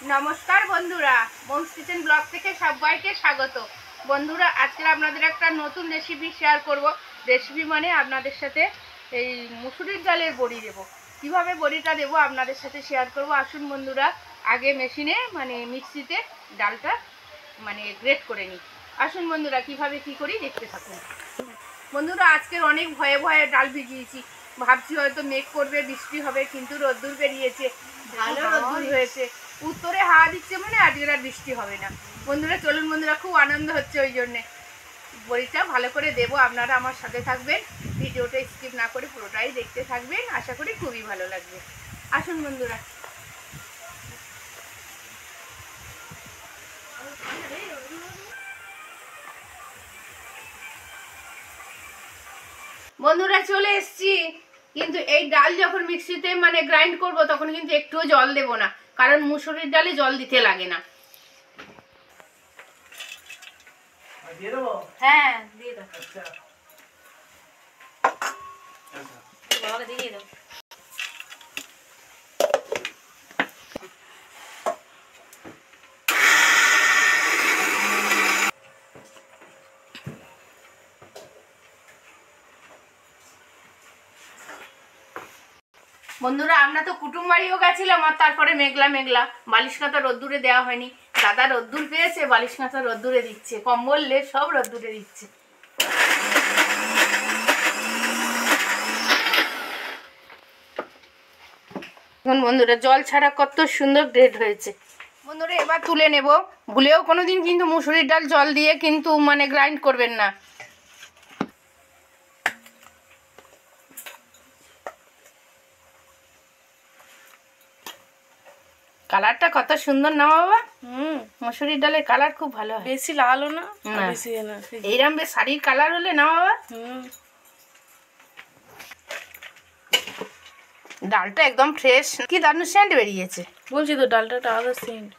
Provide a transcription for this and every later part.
নমস্কার বন্ধুরা, moms kitchen blog থেকে সবাইকে স্বাগত। বন্ধুরা, আজকে আপনাদের একটা নতুন রেসিপি শেয়ার করব। রেসিপি মানে আপনাদের সাথে এই মুসুরির ডালের বড়ি দেবো। কিভাবে বড়িটা দেবো আপনাদের সাথে শেয়ার করব। আসুন বন্ধুরা, আগে মেশিনে মিক্সিতে ডালটা গ্রেট করে নিই। আসুন বন্ধুরা, কিভাবে কি করি দেখতে থাকুন। বন্ধুরা, আজকের অনেক ভয়ে ভয়ে ডাল ভিজিয়েছি। ভাবছি হয়তো মেঘ করবে, বৃষ্টি হবে, কিন্তু রোদ্দুর বেরিয়েছে, ভালো রোদ্দুর হয়েছে। উত্তরে হাওয়া দিচ্ছে মানে আজকের আর বৃষ্টি হবে না। বন্ধুরা চলুন, বন্ধুরা খুব আনন্দ হচ্ছে, ওই জন্যে বড়িটা ভালো করে দেবো। আপনারা আমার সাথে থাকবেন, ভিডিওটা স্কিপ না করে পুরোটাই দেখতে থাকবেন। আশা করি খুবই ভালো লাগবে। আসুন বন্ধুরা। বন্ধুরা চলে এসছি, কিন্তু এই ডাল যখন মিক্সিতে গ্রাইন্ড করব তখন কিন্তু একটুও জল দেব না, কারণ মুসুরির ডালে জল দিতে লাগে না। হ্যাঁ দিয়ে দাও। দিয়ে দাও। বন্ধুরা, আমরা তো কুটুম বাড়িও গেছিলাম, আর তারপরে মেঘলা মেঘলা, বালিশ কাঁথা রোদ্দুরে দেওয়া হয়নি। দাদা রোদ্দুর পেয়েছে, বালিশ কাঁথা রোদ্দুরে দিচ্ছে, কম্বল লেপ সব রোদ্দুরে দিচ্ছে। এখন বন্ধুরা জল ছাড়া কত সুন্দর গ্রেড হয়েছে। বন্ধুরা এবার তুলে নেব। ভুলেও কোনোদিন কিন্তু মুসুরির ডাল জল দিয়ে কিন্তু গ্রাইন্ড করবেন না। কালারটা কত সুন্দর না বাবা? মুসুরির ডালের কালার খুব ভালো হয়, বেশি লালও না বেশি না, এইরকম বেশ শাড়ির কালার হলে না বাবা। ডালটা একদম ফ্রেশ, কি দারুণ সেন্ট বেরিয়েছে। বলছি তো ডালটা আলাদা সেন্ট।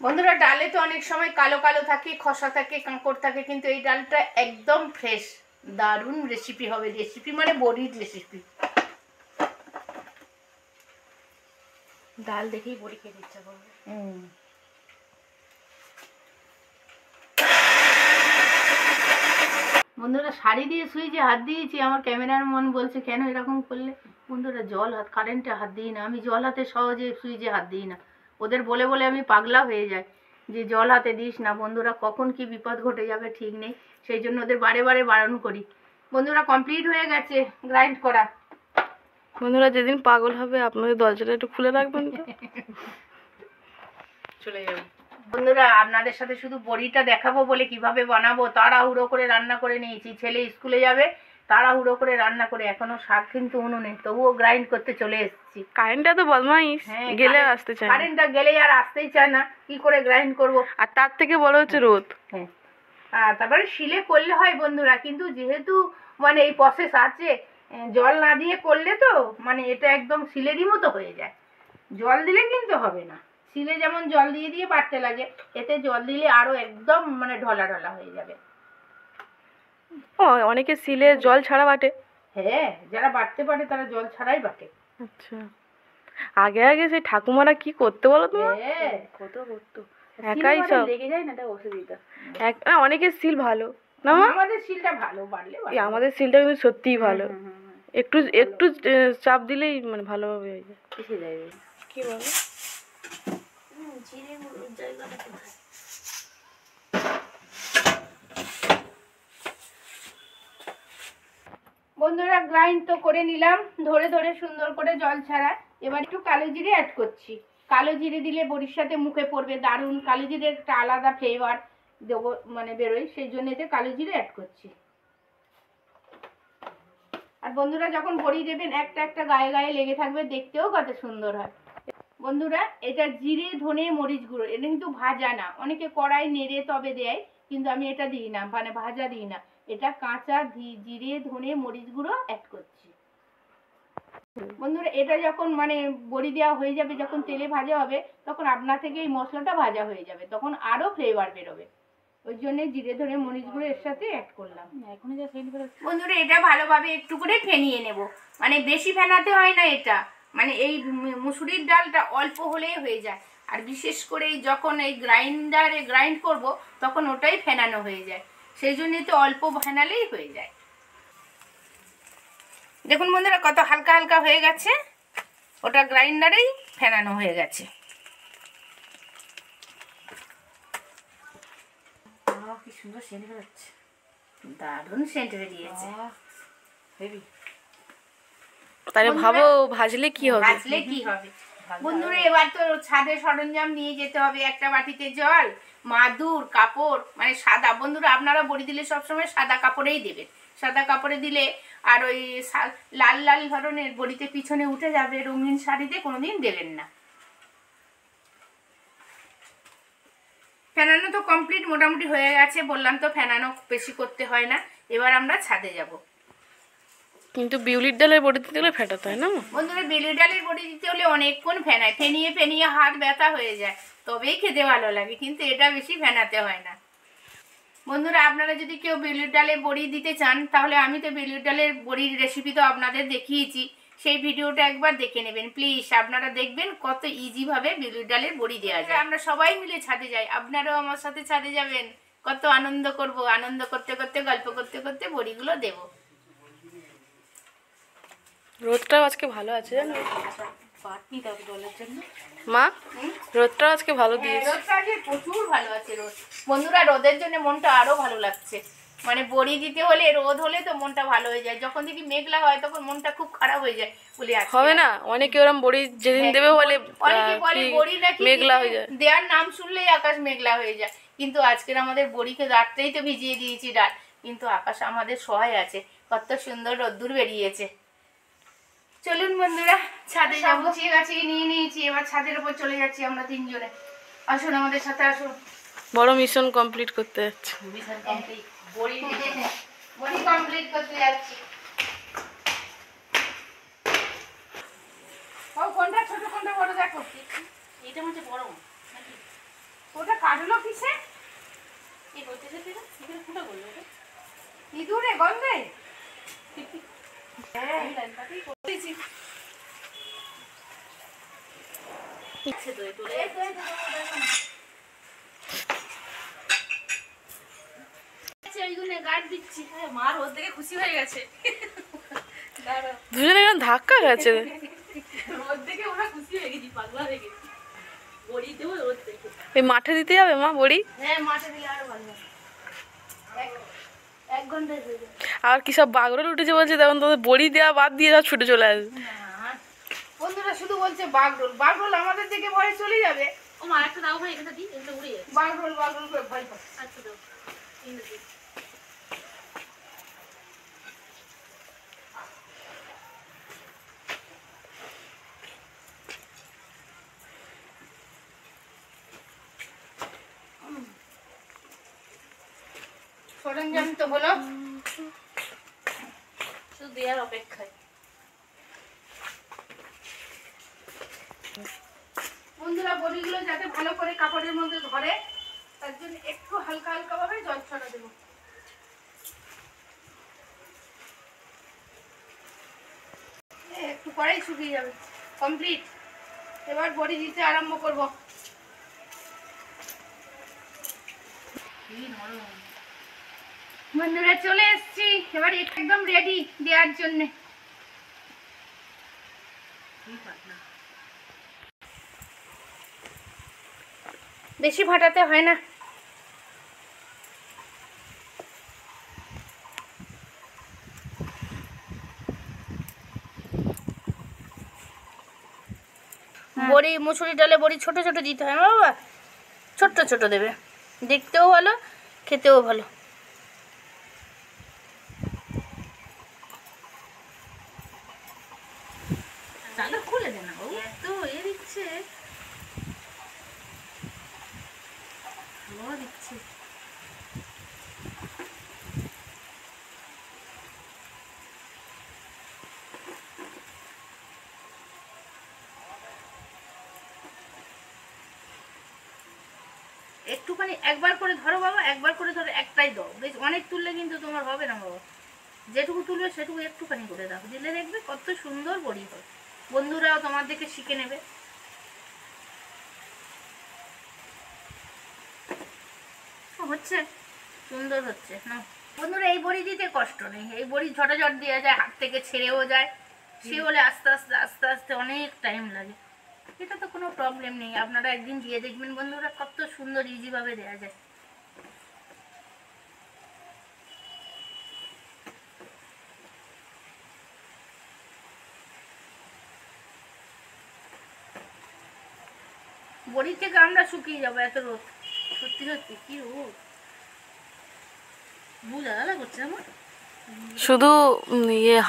বন্ধুরা, ডালে তো অনেক সময় কালো কালো থাকে, খসা থাকে, কাঁকড় থাকে, কিন্তু এই ডালটা একদম ফ্রেশ। দারুণ রেসিপি হবে। রেসিপি মানে বড়ির রেসিপি। ডাল দেখেই বড়ি খেতে ইচ্ছা করবে। বন্ধুরা, শাড়ি দিয়ে সুইচে হাত দিয়েছি, আমার ক্যামেরার মন বলছে কেন এরকম করলে। বন্ধুরা, জল হাত কারেন্টে হাত দিই না, আমি জল হাতে সহজে সুইচে হাত দিই না। ওদের বলে বলে আমি পাগলা হয়ে যাই যে জল হাতে দিস না। বন্ধুরা, কখন কি বিপদ ঘটে যাবে ঠিক নেই, সেই জন্য ওদের বারে বারে বারণ করি। বন্ধুরা, কমপ্লিট হয়ে গেছে গ্রাইন্ড করা। বন্ধুরা, যেদিন পাগল হবে আপনাদের দরজাটা একটু খুলে রাখবেন তো। চলে যাবে। বন্ধুরা, আপনাদের সাথে শুধু বড়িটা দেখাবো বলে কিভাবে বানাবো তাড়াহুড়ো করে রান্না করে নিয়েছি। ছেলে স্কুলে যাবে, তাড়াহুড়ো করে রান্না করে, এখনো শাক কিন্তু উনুনে, তবুও গ্রাইন্ড করতে চলে এসেছি। কারেন্টটা তো বদমাইশ, গেলে আর আসতে চায় না। কারেন্টটা গেলে আর আসতেই চায় না, কি করে গ্রাইন্ড করব। আর তার থেকে বড় হচ্ছে রোদ। হ্যাঁ, আর তারপরে শিলে করলে হয় বন্ধুরা, কিন্তু যেহেতু এই প্রসেস আছে, জল না দিয়ে করলে তো এটা একদম শিলেরই মতো হয়ে যায়। জল দিলে কিন্তু হবে না। শিলে যেমন জল দিয়ে দিয়ে বাটতে লাগে, এতে জল দিলে আরো একদম ঢলা ঢলা হয়ে যাবে। ও, অনেকে শিলে জল ছাড়া বাটে। হ্যাঁ, যারা বাটতে পারে তারা জল ছাড়াই বাটে। আচ্ছা, আগে আগে সেই ঠাকুমারা কি করতে বলো তো? হ্যাঁ, কত করতো, একাই সব লেগে যায় না, এটা অসুবিধা। অনেকের শিল ভালো না, আমাদের শিলটা ভালো, বাড়লে আমাদের শিলটা কিন্তু সত্যিই ভালো। একটু একটু চাপ দিলেই ভালোভাবে হয়ে যায়। এসে যাবে। কি বলো? বন্ধুরা, গ্রাইন্ড তো করে নিলাম ধরে ধরে সুন্দর করে জল ছাড়া। এবার একটু কালো জিরে অ্যাড করছি। কালো জিরে দিলে বড়ির সাথে মুখে পড়বে দারুণ। কালো জিরের একটা আলাদা ফ্লেভার দেবো, বেরোয়, সেই জন্য এতে কালো জিরে অ্যাড করছি। আর বন্ধুরা, যখন বড়ি দেবেন একটা একটা গায়ে গায়ে লেগে থাকবে, দেখতেও কত সুন্দর হয়। বন্ধুরা, এটা জিরে ধনে মরিচ গুঁড়ো, এটা কিন্তু ভাজা না। অনেকে কড়াই নেড়ে তবে দেয়, কিন্তু আমি এটা দিই না, ভাজা দিই না। এটা কাঁচা জিরে ধনে মরিচ গুঁড়ো অ্যাড করছি। বন্ধুরা, এটা যখন বড়ি দেওয়া হয়ে যাবে, যখন তেলে ভাজা হবে, তখন আপনা থেকে এই মশলাটা ভাজা হয়ে যাবে, তখন আরো ফ্লেভার বেরোবে। ওই জন্য জিরে ধনে মরিচ গুঁড়ো এর সাথে অ্যাড করলাম। বন্ধুরা, এটা ভালোভাবে একটু করে ফেনিয়ে নেব, বেশি ফেনাতে হয় না এটা, মানে এই মুসুরির ডালটা অল্প হলেই হয়ে যায়, আর বিশেষ করে যখন এই গ্রাইন্ডারে গ্রাইন্ড করব তখন ওটাই ফেনানো হয়ে যায়, সেই জন্যই তো অল্প ফেনালেই হয়ে যায়। দেখুন বন্ধুরা কত হালকা হালকা হয়ে গেছে, ওটা গ্রাইন্ডারেই ফেনানো হয়ে গেছে। কি সুন্দর সেন্ট বেরোচ্ছে, দারুণ সেন্ট বেরিয়েছে। তাহলে ভাবো ভাজলে কি হবে, ভাজলে কি হবে। বন্ধুরা এবার তো ছাদের সরঞ্জাম নিয়ে যেতে হবে, একটা বাটিতে জল, মাদুর, কাপড়, মানে সাদা। বন্ধুরা আপনারা বড়ি দিলে সবসময় সাদা কাপড়েই দেবেন, সাদা কাপড়ে দিলে আর ওই লাল লাল ধরনের বড়িতে পিছনে উঠে যাবে, রঙিন শাড়িতে কোনোদিন দেবেন না। ফেনানো তো কমপ্লিট মোটামুটি হয়ে গেছে, বললাম তো ফেনানো বেশি করতে হয় না। এবার আমরা ছাদে যাব। কিন্তু বিউলির ডালের বড়ি দিতে গেলে ফেটাতে হয় না বন্ধুরা, বিউলির ডালের বড়ি দিতে হলে অনেকক্ষণ ফেনায়, ফেনিয়ে ফেনিয়ে হাত ব্যথা হয়ে যায়, তবেই খেতে ভালো লাগে, কিন্তু এটা বেশি ফেনাতে হয় না। বন্ধুরা আপনারা যদি কেউ বিউলির ডালের বড়ি দিতে চান, তাহলে আমি তো বিউলির ডালের বড়ির রেসিপি তো আপনাদের দেখিয়েছি, সেই ভিডিওটা একবার দেখে নেবেন প্লিজ। আপনারা দেখবেন কত ইজিভাবে বিউলির ডালের বড়ি দেওয়া যায়। আমরা সবাই মিলে ছাদে যাই, আপনারাও আমার সাথে ছাদে যাবেন, কত আনন্দ করব, আনন্দ করতে করতে গল্প করতে করতে বড়িগুলো দেবো। রোদটাও আজকে ভালো আছে জানো মা, রোদটাও আজকে ভালো দিয়েছে। রোদটা আজকে প্রচুর ভালো আছে রোদ। বন্ধুরা রোদের জন্য মনটা আরো ভালো লাগছে, মানে বড়ি দিতে হলে রোদ হলে তো মনটা ভালো হয়ে যায়, যখন দেখি মেঘলা হয় তখন মনটা খুব খারাপ হয়ে যায়। বলি হবে না, অনেকে ওরম বড়ি যেদিন দেবে বলে অনেকে বলে বড়ি নাকি মেঘলা হয়ে যায়, দেওয়ার নাম শুনলেই আকাশ মেঘলা হয়ে যায়, কিন্তু আজকের আমাদের বড়িকে রাত্রেই তো ভিজিয়ে দিয়েছি ডাল, কিন্তু আকাশ আমাদের সহায় আছে, কত সুন্দর রোদ্দুর বেরিয়েছে। চলুন বন্ধুরা ছাদে যাবো, গুছিয়ে গাছিয়ে নিয়ে নিয়েছি, এবার ছাদের উপর চলে যাচ্ছি আমরা তিনজনে। আসুন আমাদের সাথে আসুন, বড় মিশন কমপ্লিট করতে যাচ্ছে। বড়ি কমপ্লিট করতে যাচ্ছি। ও কোনটা ছোট কোনটা বড় দেখো, এটা মধ্যে বড় নাকি ওটা কাটলো কিসে, এই হতে যেতে না এখানে ফুটা করলো ওটা ইঁদুরে গন্ধে। হ্যাঁ লাইন পাতেই করেছি। আচ্ছা তো এটা এইগুলো গার্ড দিচ্ছি। মার ওর থেকে খুশি হয়ে গেছে, দুজনে এরকম ধাক্কা গেছে, ওর থেকে ওরা খুশি হয়ে গেছি, পাগলা হয়ে গেছি। বড়ি দেবো ওর থেকে। এই মাঠে দিতে যাবে মা বড়ি? হ্যাঁ মাঠে দিলে আরো ভালো হয়, এক ঘন্টায় হয়ে যাবে। আর কি সব বাগরল উঠেছে বলছে, তখন তোদের বড়ি দেওয়া বাদ দিয়ে সব ছুটে চলে আসবে। বন্ধুরা শুধু বলছে বাগরোল বাগরোল, আমাদের থেকে ভয় চলে যাবে। ও মা একটা দাও ভাই, এটা দিই, এটা উড়ে যাবে। বাগরোল বাগরোল করে ভয় পায়। আচ্ছা দাও, সরঞ্জাম তো হলো, শুধু দেওয়ার অপেক্ষায়। বন্ধুরা বড়িগুলো যাতে ভালো করে কাপড়ের মধ্যে ধরে, তার জন্য একটু হালকা হালকা ভাবে জল ছড়া দেবো। একটু পরেই শুকিয়ে যাবে, কমপ্লিট। এবার বড়ি দিতে আরম্ভ করব। বন্ধুরা চলে এসেছি, এবার একদম রেডি দেওয়ার জন্য। বেশি ফাটাতে হয় না, বড়ি মুসুরি ডালে বড়ি ছোট ছোট দিতে হয় বাবা, ছোট্ট ছোট দেবে, দেখতেও ভালো খেতেও ভালো। খুলে দে না, এত এ দিচ্ছে দিচ্ছে। একটুখানি একবার করে ধরো বাবা, একবার করে ধরো, একটাই দাও, বেশ অনেক তুললে কিন্তু তোমার হবে না বাবা, যেটুকু তুলবে সেটুকু একটুখানি করে দাও, দিলে দেখবে কত সুন্দর বড়ি হয়। বন্ধুরাও তোমার দেখে শিখে নেবে। হচ্ছে সুন্দর হচ্ছে না বন্ধুরা। এই বড়ি দিতে কষ্ট নেই, এই বড়ি ঝটাঝট দেওয়া যায়, হাত থেকে ছেড়েও যায়। সে হলে আস্তে আস্তে আস্তে আস্তে অনেক টাইম লাগে। এটা তো কোনো প্রবলেম নেই, আপনারা একদিন দিয়ে দেখবেন বন্ধুরা কত সুন্দর ইজিভাবে দেওয়া যায়। বড়ি থেকে আমরা শুকিয়ে যাবো, এত রোদ। সত্যি সত্যি কি রোদ, বুঝা করছে আমার। শুধু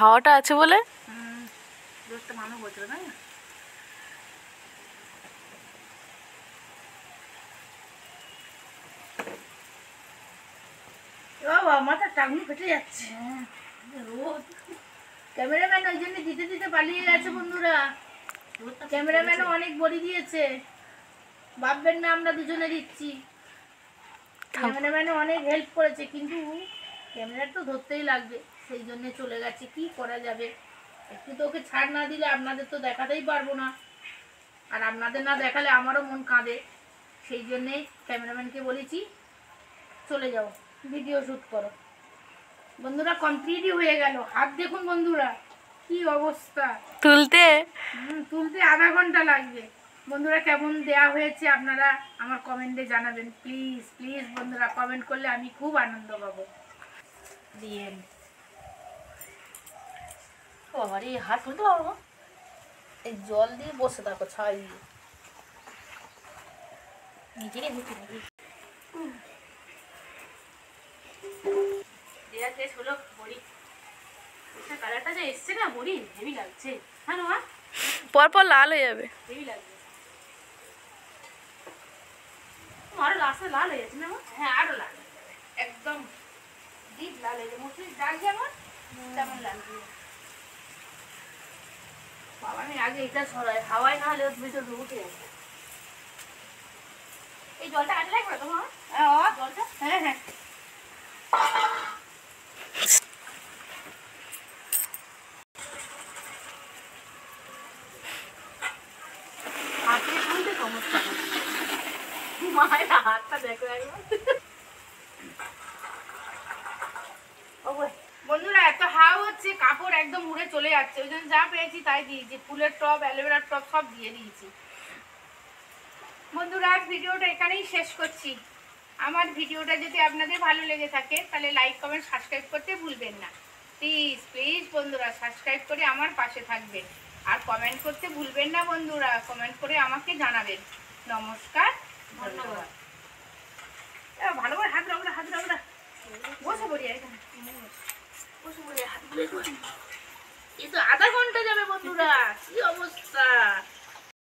হাওয়াটা আছে বলে। রোদটা মানুষ বলছিল তাই না। মাথা টাঙনি ফেটে যাচ্ছে, রোদ। ক্যামেরাম্যান ওই জন্য দিতে দিতে পালিয়ে গেছে বন্ধুরা। ক্যামেরাম্যানও অনেক বড়ি দিয়েছে, ভাববেন না আমরা দুজনে দিচ্ছি। ক্যামেরাম্যানও অনেক হেল্প করেছে, কিন্তু ক্যামেরা তো ধরতেই লাগবে, সেই জন্য চলে গেছে। কি করা যাবে, একটু তো ওকে ছাড় না দিলে আপনাদের তো দেখাতেই পারবো না, আর আপনাদের না দেখালে আমারও মন কাঁদে। সেই জন্যে ক্যামেরাম্যানকে বলেছি চলে যাও, ভিডিও শ্যুট করো। বন্ধুরা কমপ্লিটই হয়ে গেল। হাত দেখুন বন্ধুরা কি অবস্থা, তুলতে তুলতে আধা ঘন্টা লাগবে। বন্ধুরা কেমন দেয়া হয়েছে আপনারা আমার কমেন্টে জানাবেন প্লিজ প্লিজ। বন্ধুরা কমেন্ট করলে আমি খুব আনন্দ পাবো। দিয়ে আরে হাত তুলতে পারবো, এই জল দিয়ে বসে থাকো ছাই দিয়ে নিজেরই হচ্ছে নাকি। দেয়া শেষ হলো বড়ি, কালারটা যে এসছে না বড়ি হেভি লাগছে। হ্যাঁ মা, পরপর লাল হয়ে যাবে। হেভি লাগছে। আরো লাস্টে লাল হয়ে যাচ্ছে না মা? হ্যাঁ আরো লাল হয়ে যাবে, একদম ডিপ লাল হয়ে যাবে। মুসুরির ডাল যেমন তেমন লাল হয়ে যাবে। বাবা আমি আগে এটা সরাই, হাওয়ায় না হলে ভিতর উঠে যাবে। এই জলটা কাজে লাগবে তোমার? হ্যাঁ জলটা, হ্যাঁ হ্যাঁ। হাতে তুলতে সমস্যা না, মায়ের হাতটা দেখো একবার। বন্ধুরা এত হাওয়া হচ্ছে, কাপড় একদম উড়ে চলে যাচ্ছে, ওই জন্য যা পেয়েছি তাই দিয়েছি। ফুলের টব, অ্যালোভেরার টব সব দিয়ে দিয়েছি। বন্ধুরা আজ ভিডিওটা এখানেই শেষ করছি। আমার ভিডিওটা যদি আপনাদের ভালো লেগে থাকে তাহলে লাইক কমেন্ট সাবস্ক্রাইব করতে ভুলবেন না। প্লিজ প্লিজ বন্ধুরা সাবস্ক্রাইব করে আমার পাশে থাকবেন, আর কমেন্ট করতে ভুলবেন না বন্ধুরা। কমেন্ট করে আমাকে জানাবেন। নমস্কার, ধন্যবাদ। ভালো করে হাত রাখরা, হাত রাখরা, বসে পড়ি এখানে, বসে পড়ি হাত। এই তো আধা ঘন্টা যাবে বন্ধুরা, কি অবস্থা।